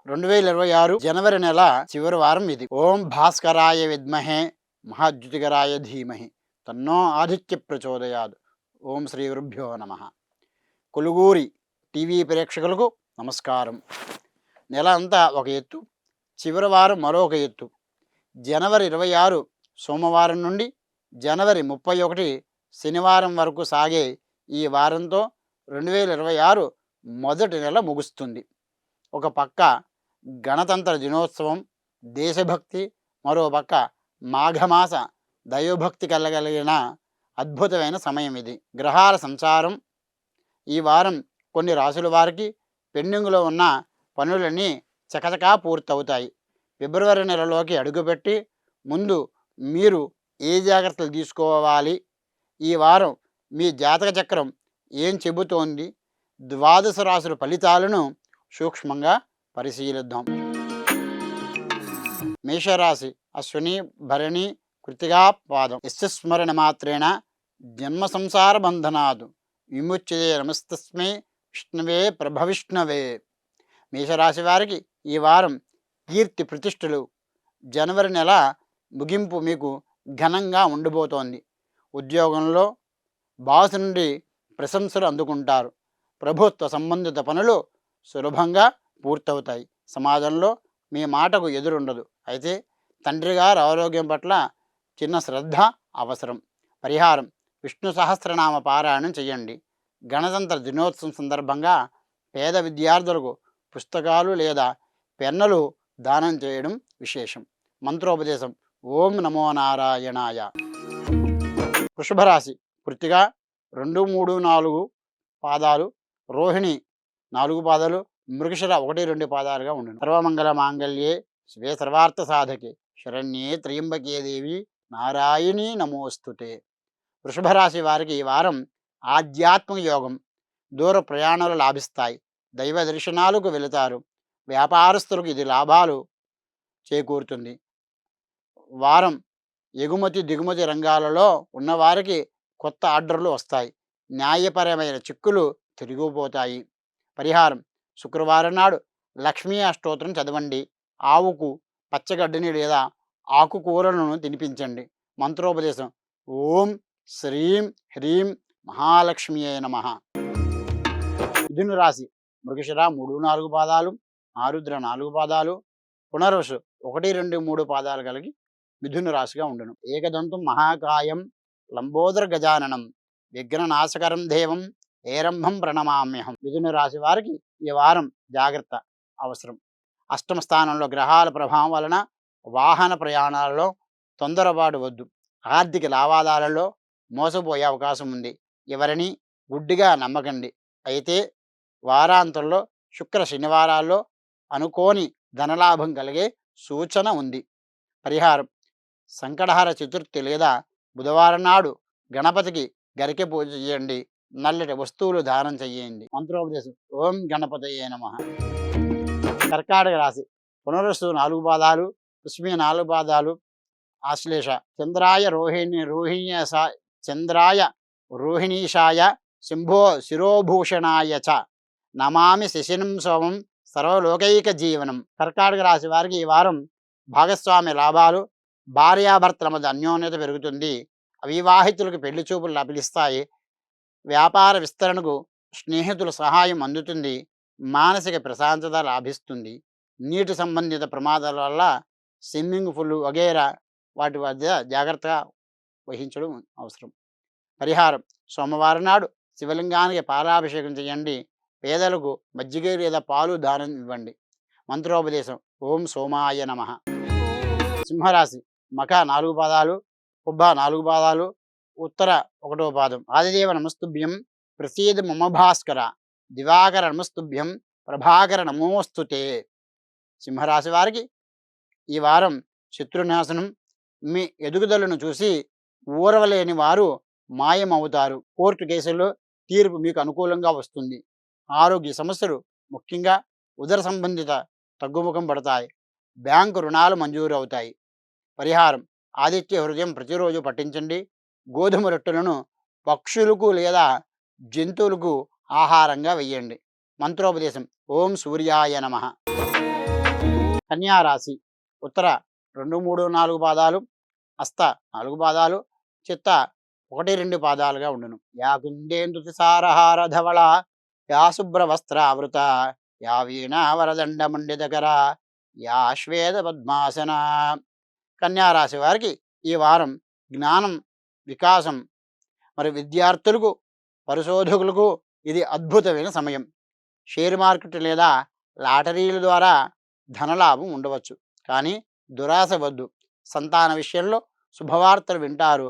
2026 జనవరి నెల చివరి వారం ఇది. ఓం భాస్కరాయ విద్మహే మహాద్యుతికరాయ ధీమహి తన్నో ఆదిత్య ప్రచోదయాదు. ఓం శ్రీ గురుభ్యో నమః. కొలుగూరి టీవీ ప్రేక్షకులకు నమస్కారం. నెల అంతా ఒక ఎత్తు, చివరి వారం మరొక ఎత్తు. జనవరి 26 సోమవారం నుండి జనవరి 31 శనివారం వరకు సాగే ఈ వారంతో 2026 మొదటి నెల ముగుస్తుంది. ఒక పక్క గణతంత్ర దినోత్సవం, దేశభక్తి, మరో పక్క మాఘమాస దైవభక్తి కలగలిగిన అద్భుతమైన సమయం ఇది. గ్రహాల సంచారం ఈ వారం కొన్ని రాసుల వారికి పెండింగ్లో ఉన్న పనులన్నీ చకచకా పూర్తవుతాయి. ఫిబ్రవరి నెలలోకి అడుగుపెట్టి ముందు మీరు ఏ జాగ్రత్తలు తీసుకోవాలి, ఈ వారం మీ జాతక చక్రం ఏం చెబుతోంది, ద్వాదశ రాశుల ఫలితాలను సూక్ష్మంగా పరిశీలిద్దాం. మేషరాశి అశ్విని భరణి కృతికా పాదం. యస్మరణ మాత్రేణ జన్మ సంసార బంధనాదు విముచ్యతే నమస్తస్మై విష్ణువే ప్రభవిష్ణవే. మేషరాశి వారికి ఈ వారం కీర్తి ప్రతిష్టలు. జనవరి నెల ముగింపు మీకు ఘనంగా ఉండబోతోంది. ఉద్యోగంలో బాస్ నుండి ప్రశంసలు అందుకుంటారు. ప్రభుత్వ సంబంధిత పనులు సులభంగా పూర్తవుతాయి. సమాజంలో మీ మాటకు ఎదురుండదు. అయితే తండ్రి గారి ఆరోగ్యం పట్ల చిన్న శ్రద్ధ అవసరం. పరిహారం: విష్ణు సహస్రనామ పారాయణం చేయండి. గణతంత్ర దినోత్సవం సందర్భంగా పేద విద్యార్థులకు పుస్తకాలు లేదా పెన్నులు దానం చేయడం విశేషం. మంత్రోపదేశం: ఓం నమో నారాయణాయ. వృషభరాశి కృత్తిక 2, 3, 4 పాదాలు, రోహిణి 4 పాదాలు, మృగశిర 1, 2 పాదాలుగా ఉండును. సర్వమంగళ మాంగళ్యే శివే సర్వార్థ సాధకే శరణ్యే త్రయంబకే దేవి నారాయణీ నమోస్తుతే. వృషభరాశి వారికి ఈ వారం ఆధ్యాత్మిక యోగం, దూర ప్రయాణాలు లాభిస్తాయి. దైవ దర్శనాలకు వెళతారు. వ్యాపారస్తులకు ఇది లాభాలు చేకూరుతుంది. వారం ఎగుమతి దిగుమతి రంగాలలో ఉన్నవారికి కొత్త ఆర్డర్లు వస్తాయి. న్యాయపరమైన చిక్కులు తిరిగిపోతాయి. పరిహారం: శుక్రవారం నాడు లక్ష్మీ అష్టోత్తరం చదవండి. ఆవుకు పచ్చగడ్డిని లేదా ఆకుకూరలను తినిపించండి. మంత్రోపదేశం: ఓం శ్రీం హ్రీం మహాలక్ష్మియే నమః. మిథున రాశి మృగశిర 3, 4 పాదాలు, ఆరుద్ర 4 పాదాలు, పునర్వసు 1, 2, 3 పాదాలు కలిగి మిథున రాశిగా ఉండును. ఏకదంతం మహాకాయం లంబోదర గజాననం విఘ్ననాశకరం దేవం ఏరంభం ప్రణమామ్యహం. మిథున రాశి వారికి ఈ వారం జాగ్రత్త అవసరం. అష్టమ స్థానంలో గ్రహాల ప్రభావం వలన వాహన ప్రయాణాలలో తొందరపాటు వద్దు. ఆర్థిక లావాదేవీలలో మోసపోయే అవకాశం ఉంది. ఎవరిని గుడ్డిగా నమ్మకండి. అయితే వారాంతంలో శుక్ర శనివారాల్లో అనుకోని ధనలాభం కలిగే సూచన ఉంది. పరిహారం: సంకటహర చతుర్థి లేదా బుధవారం నాడు గణపతికి గరికె పూజ చేయండి. నల్లటి వస్తువులు దానం చేయండి. మంత్రోపదేశం: ఓం గణపతయే నమః. కర్కాటక రాశి పునరుసు 4 పాదాలు, పుష్మి 4 పాదాలు, ఆశ్లేష. చంద్రాయ రోహిణీశాయ శంభో శిరోభూషణాయ చ నమామి శశినం సోమం సర్వలోకైక జీవనం. కర్కాటక రాశి వారికి ఈ వారం భాగస్వామ్య లాభాలు, భార్యాభర్తల మధ్య అన్యోన్యత పెరుగుతుంది. అవివాహితులకు పెళ్లి చూపులు లభిస్తాయి. వ్యాపార విస్తరణకు స్నేహితుల సహాయం అందుతుంది. మానసిక ప్రశాంతత లాభిస్తుంది. నీటి సంబంధిత ప్రమాదాల వల్ల స్విమ్మింగ్ పూల్ వగైరా వాటి వద్ద జాగ్రత్తగా వహించడం అవసరం. పరిహారం: సోమవారం నాడు శివలింగానికి పాలాభిషేకం చేయండి. పేదలకు మజ్జిగ లేదా పాలు దానం ఇవ్వండి. మంత్రోపదేశం: ఓం సోమాయ నమః. సింహరాశి మఖ 4 పాదాలు, పుబ్బ 4 పాదాలు, ఉత్తర 1వ పాదం. ఆదిదేవ నమస్తుభ్యం ప్రసీద మమ భాస్కర దివాకర నమస్తుభ్యం ప్రభాకర నమోస్తుతే. సింహరాశి వారికి ఈ వారం శత్రునాశనం. మీ ఎదుగుదలను చూసి ఊరవలేని వారు మాయమవుతారు. కోర్టు కేసుల్లో తీర్పు మీకు అనుకూలంగా వస్తుంది. ఆరోగ్య సమస్యలు ముఖ్యంగా ఉదర సంబంధిత తగ్గుముఖం పడతాయి. బ్యాంకు రుణాలు మంజూరు అవుతాయి. పరిహారం: ఆదిత్య హృదయం ప్రతిరోజు పఠించండి. గోధుమ రొట్టెలను పక్షులకు లేదా జంతువులకు ఆహారంగా వెయ్యండి. మంత్రోపదేశం: ఓం సూర్యాయ నమః. కన్యా రాశి ఉత్తర 2, 3, 4 పాదాలు, హస్త 4 పాదాలు, చిత్త 1, 2 పాదాలుగా ఉండును. యా కుందేందుతిసారహార ధవళ, యా శుభ్రవస్త్రావృత, యా వీణా వరదండ మండితకర, యా శ్వేత పద్మాసన. కన్యా రాశి వారికి ఈ వారం జ్ఞానం వికాసం, మరి విద్యార్థులకు పరిశోధకులకు ఇది అద్భుతమైన సమయం. షేర్ మార్కెట్ లేదా లాటరీల ద్వారా ధనలాభం ఉండవచ్చు, కానీ దురాశ వద్దు. సంతాన విషయంలో శుభవార్తలు వింటారు.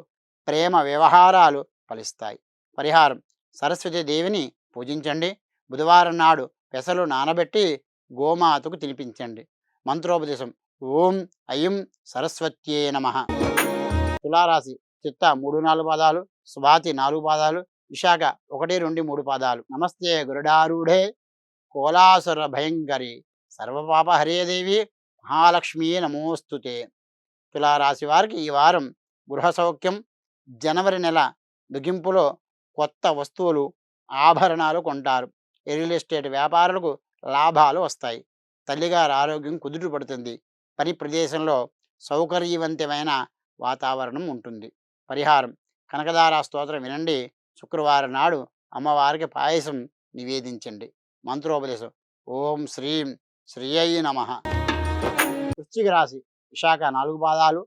ప్రేమ వ్యవహారాలు ఫలిస్తాయి. పరిహారం: సరస్వతి దేవిని పూజించండి. బుధవారం నాడు పెసలు నానబెట్టి గోమాతకు తినిపించండి. మంత్రోపదేశం: ఓం ఐం సరస్వత్యే నమః. తులారాశి చిత్త 3, 4 పాదాలు, స్వాతి 4 పాదాలు, విశాఖ 1, 2, 3 పాదాలు. నమస్తే గురుడారూఢే కోలాసుర భయంకరి సర్వపాపహరే దేవి మహాలక్ష్మీ నమోస్తుతే. తులారాశి వారికి ఈ వారం గృహ సౌఖ్యం. జనవరి నెల ముగింపులో కొత్త వస్తువులు, ఆభరణాలు కొంటారు. రియల్ ఎస్టేట్ వ్యాపారులకు లాభాలు వస్తాయి. తల్లిగారి ఆరోగ్యం కుదుటపడుతుంది. పని ప్రదేశంలో సౌకర్యవంతమైన వాతావరణం ఉంటుంది. పరిహారం: కనకదార స్తోత్రం వినండి. శుక్రవారం నాడు అమ్మవారికి పాయసం నివేదించండి. మంత్రోపదేశం: ఓం శ్రీం శ్రీయై నమః. వృశ్చిక రాశి విశాఖ 4 పాదాలు,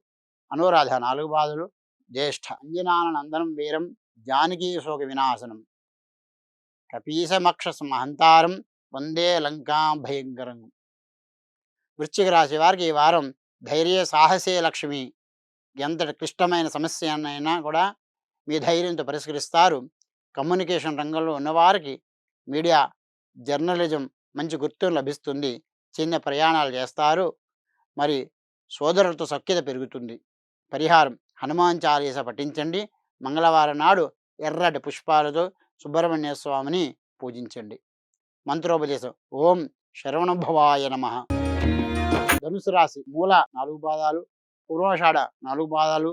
అనురాధ 4 పాదాలు, జ్యేష్ఠ. అంజనాన నందనం వీరం జానకీ శోక వినాశనం, కపీశమక్ష మహంతారం వందే లంకాం భయంకరం. వృశ్చిక రాశి వారికి ఈ వారం ధైర్య సాహసే లక్ష్మి. ఎంతటి క్లిష్టమైన సమస్యనైనా కూడా మీ ధైర్యంతో పరిష్కరిస్తారు. కమ్యూనికేషన్ రంగంలో ఉన్నవారికి మీడియా, జర్నలిజం మంచి గుర్తింపు లభిస్తుంది. చిన్న ప్రయాణాలు చేస్తారు. మరి సోదరులతో సఖ్యత పెరుగుతుంది. పరిహారం: హనుమాన్ చాలీస పఠించండి. మంగళవారం నాడు ఎర్రటి పుష్పాలతో సుబ్రహ్మణ్య స్వామిని పూజించండి. మంత్రోపదేశం: ఓం శరవణభవాయ నమః. ధనుసు రాశి మూల 4 పాదాలు, పూర్వాషాఢ 4 పాదాలు,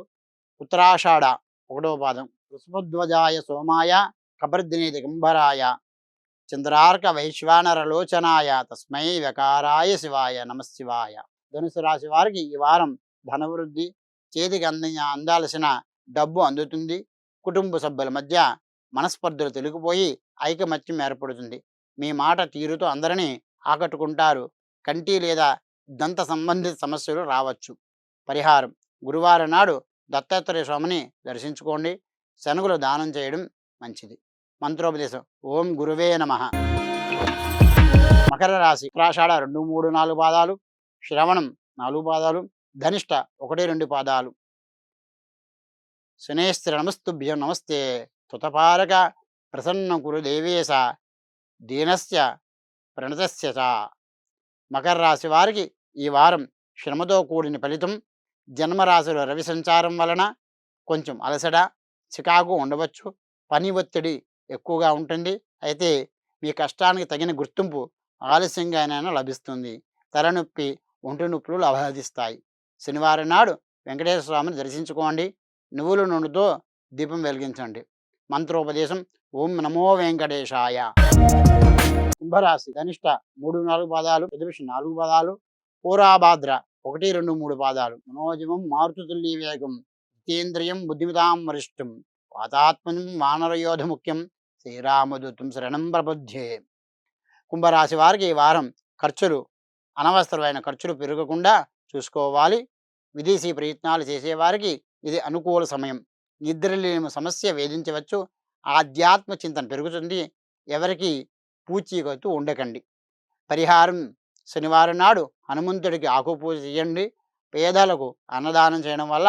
ఉత్తరాషాఢ 1వ పాదం. వృషభధ్వజాయ సోమాయ కబర్దిని దిగంబరాయ చంద్రార్క వైశ్వానరలోచనాయ తస్మై వ్యకారాయ శివాయ నమశివాయ. ధనుసు రాశి వారికి ఈ వారం ధనవృద్ధి, చేతికి అందాల్సిన డబ్బు అందుతుంది. కుటుంబ సభ్యుల మధ్య మనస్పర్ధలు తొలగిపోయి ఐకమత్యం ఏర్పడుతుంది. మీ మాట తీరుతో అందరినీ ఆకట్టుకుంటారు. కంటి లేదా దంత సంబంధిత సమస్యలు రావచ్చు. పరిహారం: గురువారం నాడు దత్తాత్రేయ స్వామిని దర్శించుకోండి. శనగలు దానం చేయడం మంచిది. మంత్రోపదేశం: ఓం గురువే నమః. మకర రాశి ఉత్తరాషాఢ 2, 3, 4 పాదాలు, శ్రవణం 4 పాదాలు, ధనిష్ట 1, 2 పాదాలు. శనేస్త్ర నమస్తుభ్యం నమస్తే తుతపారక ప్రసన్న కురు దేవేశ దీనస్య ప్రణతస్య చ. మకర రాశి వారికి ఈ వారం శ్రమతో కూడిన ఫలితం. జన్మరాశిలో రవి సంచారం వలన కొంచెం అలసట, చికాకు ఉండవచ్చు. పని ఒత్తిడి ఎక్కువగా ఉంటుంది. అయితే మీ కష్టానికి తగిన గుర్తింపు ఆలస్యంగానైనా లభిస్తుంది. తలనొప్పి, ఒంటి నొప్పులు లభాదిస్తాయి. శనివారం నాడు వెంకటేశ్వర స్వామిని దర్శించుకోండి. నువ్వుల నూనెతో దీపం వెలిగించండి. మంత్రోపదేశం: ఓం నమో వెంకటేశాయ. కుంభరాశి ధనిష్ట 3, 4 పాదాలు, ప్రతిపక్ష 4 పాదాలు, పూరాభాద్ర 1, 2, 3 పాదాలు. మనోజవం మారుతుల్య వేగం జితేంద్రియం బుద్ధిమితాం వరిష్టం వాతాత్మనం వానరయోధ ముఖ్యం శ్రీరామదూతం శరణం ప్రబుద్ధే. కుంభరాశి వారికి ఈ వారం ఖర్చులు, అనవసరమైన ఖర్చులు పెరగకుండా చూసుకోవాలి. విదేశీ ప్రయత్నాలు చేసేవారికి ఇది అనుకూల సమయం. నిద్రలేని సమస్య వేధించవచ్చు. ఆధ్యాత్మ చింతన పెరుగుతుంది. ఎవరికి పూచీకత్తు ఉండకండి. పరిహారం: శనివారం నాడు హనుమంతుడికి ఆకుపూజ చేయండి. పేదలకు అన్నదానం చేయడం వల్ల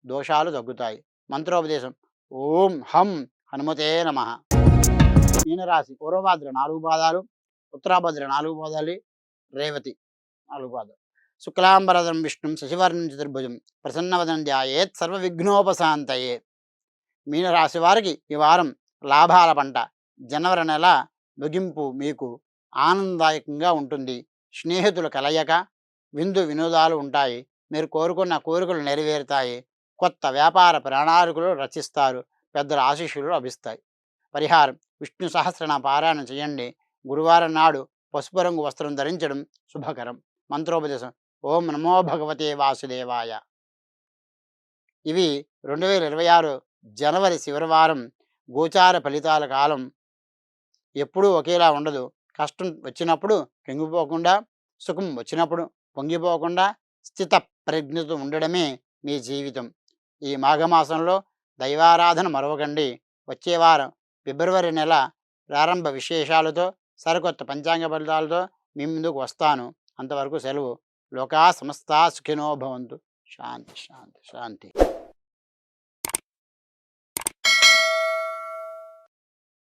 దోషాలు తగ్గుతాయి. మంత్రోపదేశం: ఓం హం హనుమతే నమః. మీనరాశి పూర్వభాద్ర 4 పాదాలు, ఉత్తరాభద్ర 4 పాదాలు, రేవతి 4 పాదాలు. శుక్లాంబరధరం విష్ణుం శశివర్ణం చతుర్భుజం ప్రసన్నవదనం ధ్యాయేత్ సర్వ విఘ్నోపశాంతయే. మీనరాశి వారికి ఈ వారం లాభాల పంట. జనవరి నెల ముగింపు మీకు ఆనందదాయకంగా ఉంటుంది. స్నేహితుల కలయిక, విందు వినోదాలు ఉంటాయి. మీరు కోరుకున్న కోరికలు నెరవేరుతాయి. కొత్త వ్యాపార ప్రణాళికలు రచిస్తారు. పెద్దల ఆశీస్సులు లభిస్తాయి. పరిహారం: విష్ణు సహస్రనామ పారాయణం చేయండి. గురువారం నాడు పసుపు రంగు వస్త్రం ధరించడం శుభకరం. మంత్రోపదేశం: ఓం నమో భగవతే వాసుదేవాయ. ఇవి 2026 జనవరి చివరి వారం గోచార ఫలితాల కాలం. ఎప్పుడూ ఒకేలా ఉండదు. కష్టం వచ్చినప్పుడు కుంగిపోకుండా, సుఖం వచ్చినప్పుడు పొంగిపోకుండా స్థిత ప్రజ్ఞతో ఉండడమే మీ జీవితం. ఈ మాఘమాసంలో దైవారాధన మరవకండి. వచ్చే వారం ఫిబ్రవరి నెల ప్రారంభ విశేషాలతో, సరికొత్త పంచాంగ ఫలితాలతో మీ ముందుకు వస్తాను. అంతవరకు సెలవు. లోకా సమస్తా సుఖినో భవంతు. శాంతి శాంతి శాంతి.